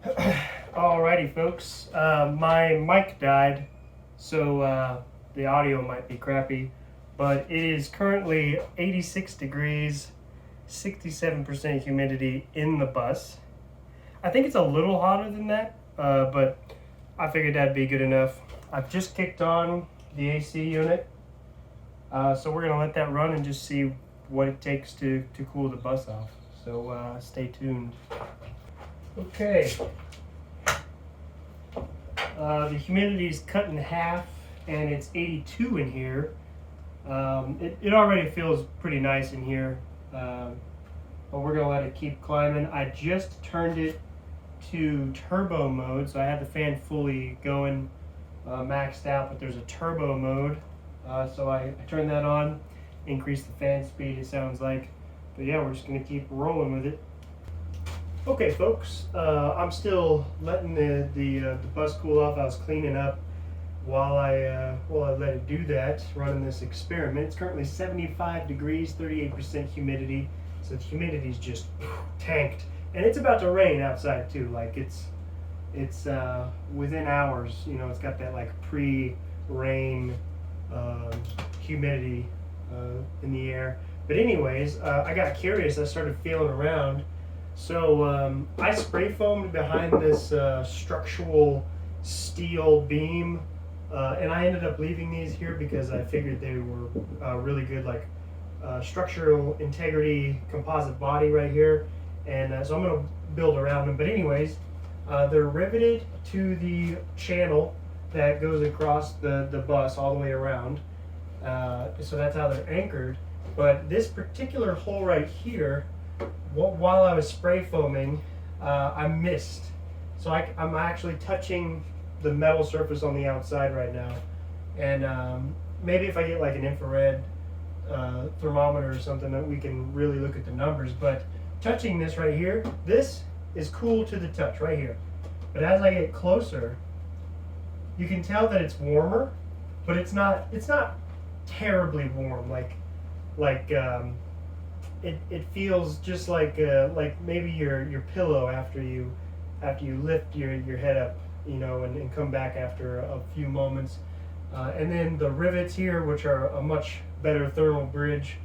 Alrighty, folks. My mic died, so the audio might be crappy, but it is currently 86 degrees, 67% humidity in the bus. I think it's a little hotter than that, but I figured that'd be good enough. I've just kicked on the AC unit, so we're gonna let that run and just see what it takes to cool the bus off. So stay tuned. Okay. The humidity is cut in half, and it's 82 in here. It already feels pretty nice in here, but we're gonna let it keep climbing. I just turned it to turbo mode, so I had the fan fully going, maxed out, but there's a turbo mode, so I turned that on, increased the fan speed, it sounds like. But yeah, we're just gonna keep rolling with it. Okay, folks, I'm still letting the bus cool off. I was cleaning up while I let it do that, running this experiment. It's currently 75 degrees, 38% humidity, so the humidity's just tanked, and it's about to rain outside too. Like it's within hours. You know, it's got that like pre-rain humidity in the air. But anyways, I got curious. I started feeling around. So I spray foamed behind this structural steel beam, and I ended up leaving these here because I figured they were really good, like structural integrity composite body right here, and so I'm going to build around them. But anyways, they're riveted to the channel that goes across the bus all the way around, so that's how they're anchored. But this particular hole right here, while I was spray foaming, I missed. So I'm actually touching the metal surface on the outside right now. And maybe if I get like an infrared thermometer or something, that we can really look at the numbers. But touching this right here, this is cool to the touch right here. But as I get closer, you can tell that it's warmer, but it's not terribly warm. It feels just like maybe your pillow after you lift your head up, you know, and come back after a few moments. And then the rivets here, which are a much better thermal bridge,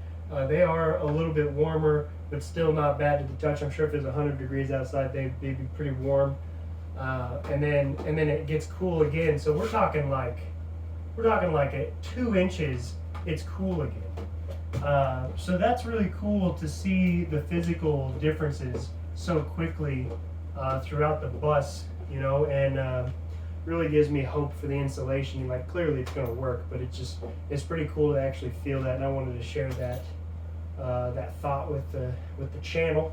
they are a little bit warmer, but still not bad to the touch. I'm sure if it's 100 degrees outside, they'd be pretty warm. And then it gets cool again. So we're talking like at 2 inches, it's cool again. So that's really cool to see the physical differences so quickly throughout the bus, you know, and really gives me hope for the installation. Like clearly it's going to work, but it's pretty cool to actually feel that, and I wanted to share that thought with the channel.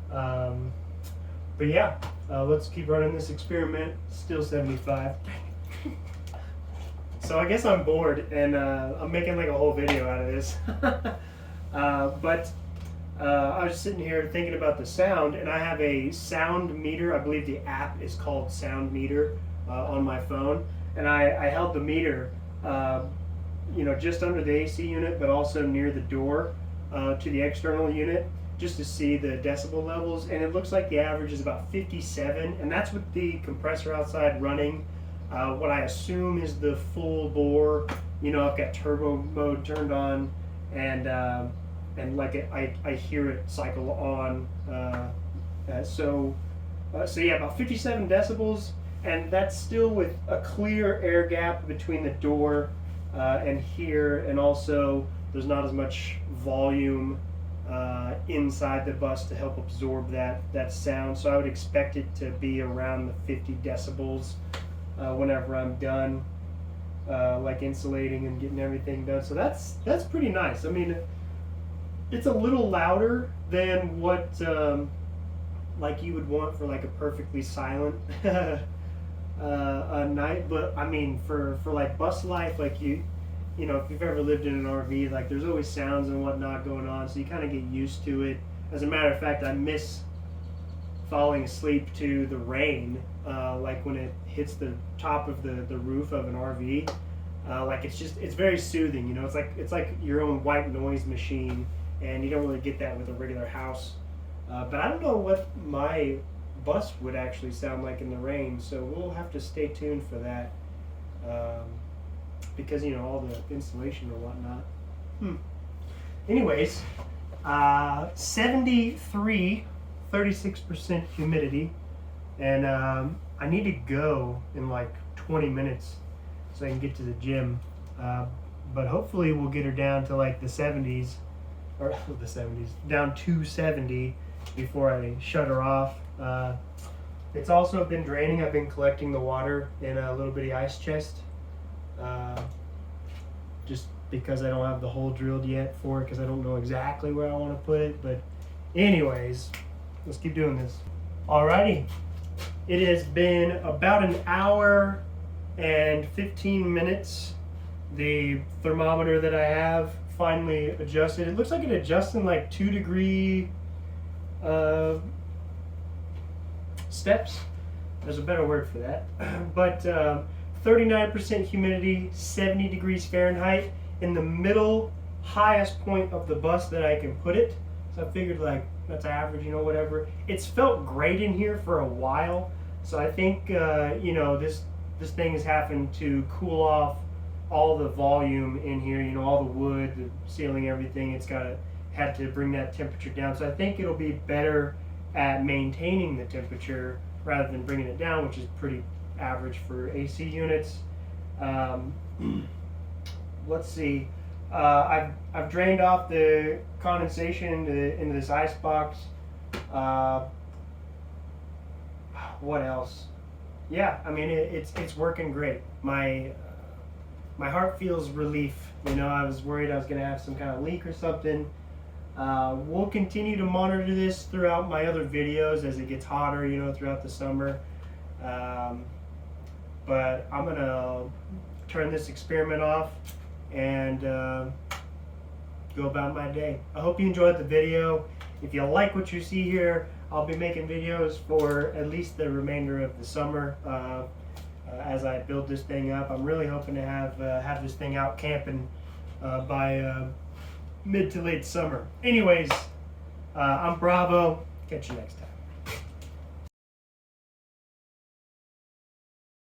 But yeah, let's keep running this experiment. Still 75. So I guess I'm bored, and I'm making like a whole video out of this. But I was sitting here thinking about the sound, and I have a sound meter. I believe the app is called Sound Meter on my phone, and I held the meter, you know, just under the AC unit, but also near the door to the external unit, just to see the decibel levels. And it looks like the average is about 57, and that's with the compressor outside running. What I assume is the full bore. You know, I've got turbo mode turned on, and like I hear it cycle on. So yeah, about 57 decibels, and that's still with a clear air gap between the door and here, and also there's not as much volume inside the bus to help absorb that sound. So I would expect it to be around the 50 decibels. Whenever I'm done, like insulating and getting everything done. So that's pretty nice. I mean, it's a little louder than what like you would want for like a perfectly silent night. But I mean, for like bus life, like you know, if you've ever lived in an RV, like there's always sounds and whatnot going on, so you kind of get used to it. As a matter of fact, I miss falling asleep to the rain, like when it hits the top of the roof of an RV. Like it's very soothing, you know. It's like your own white noise machine, and you don't really get that with a regular house. But I don't know what my bus would actually sound like in the rain. So we'll have to stay tuned for that, because all the insulation or whatnot. Anyways, 73, 36% humidity, and I need to go in like 20 minutes so I can get to the gym. But hopefully we'll get her down to like the 70s, or the 70s, down to 70 before I shut her off. It's also been draining. I've been collecting the water in a little bitty ice chest, just because I don't have the hole drilled yet for it, because I don't know exactly where I want to put it. But anyways, let's keep doing this. Alrighty, it has been about an hour and 15 minutes. The thermometer that I have finally adjusted. It looks like it adjusts in like 2-degree steps. There's a better word for that. But 39% humidity, 70 degrees Fahrenheit, in the middle highest point of the bus that I can put it. So I figured like that's average, whatever. It's felt great in here for a while. So I think this thing is having to cool off all the volume in here, all the wood, the ceiling, everything. It's had to bring that temperature down. So I think it'll be better at maintaining the temperature rather than bringing it down, which is pretty average for AC units. Let's see. I've drained off the condensation into this ice box. What else? Yeah, I mean it's working great. My heart feels relief. I was worried I was gonna have some kind of leak or something. We'll continue to monitor this throughout my other videos as it gets hotter, throughout the summer. But I'm gonna turn this experiment off and go about my day. I hope you enjoyed the video. If you like what you see here, I'll be making videos for at least the remainder of the summer as I build this thing up. I'm really hoping to have this thing out camping by mid to late summer. Anyways, I'm Bravo. Catch you next time.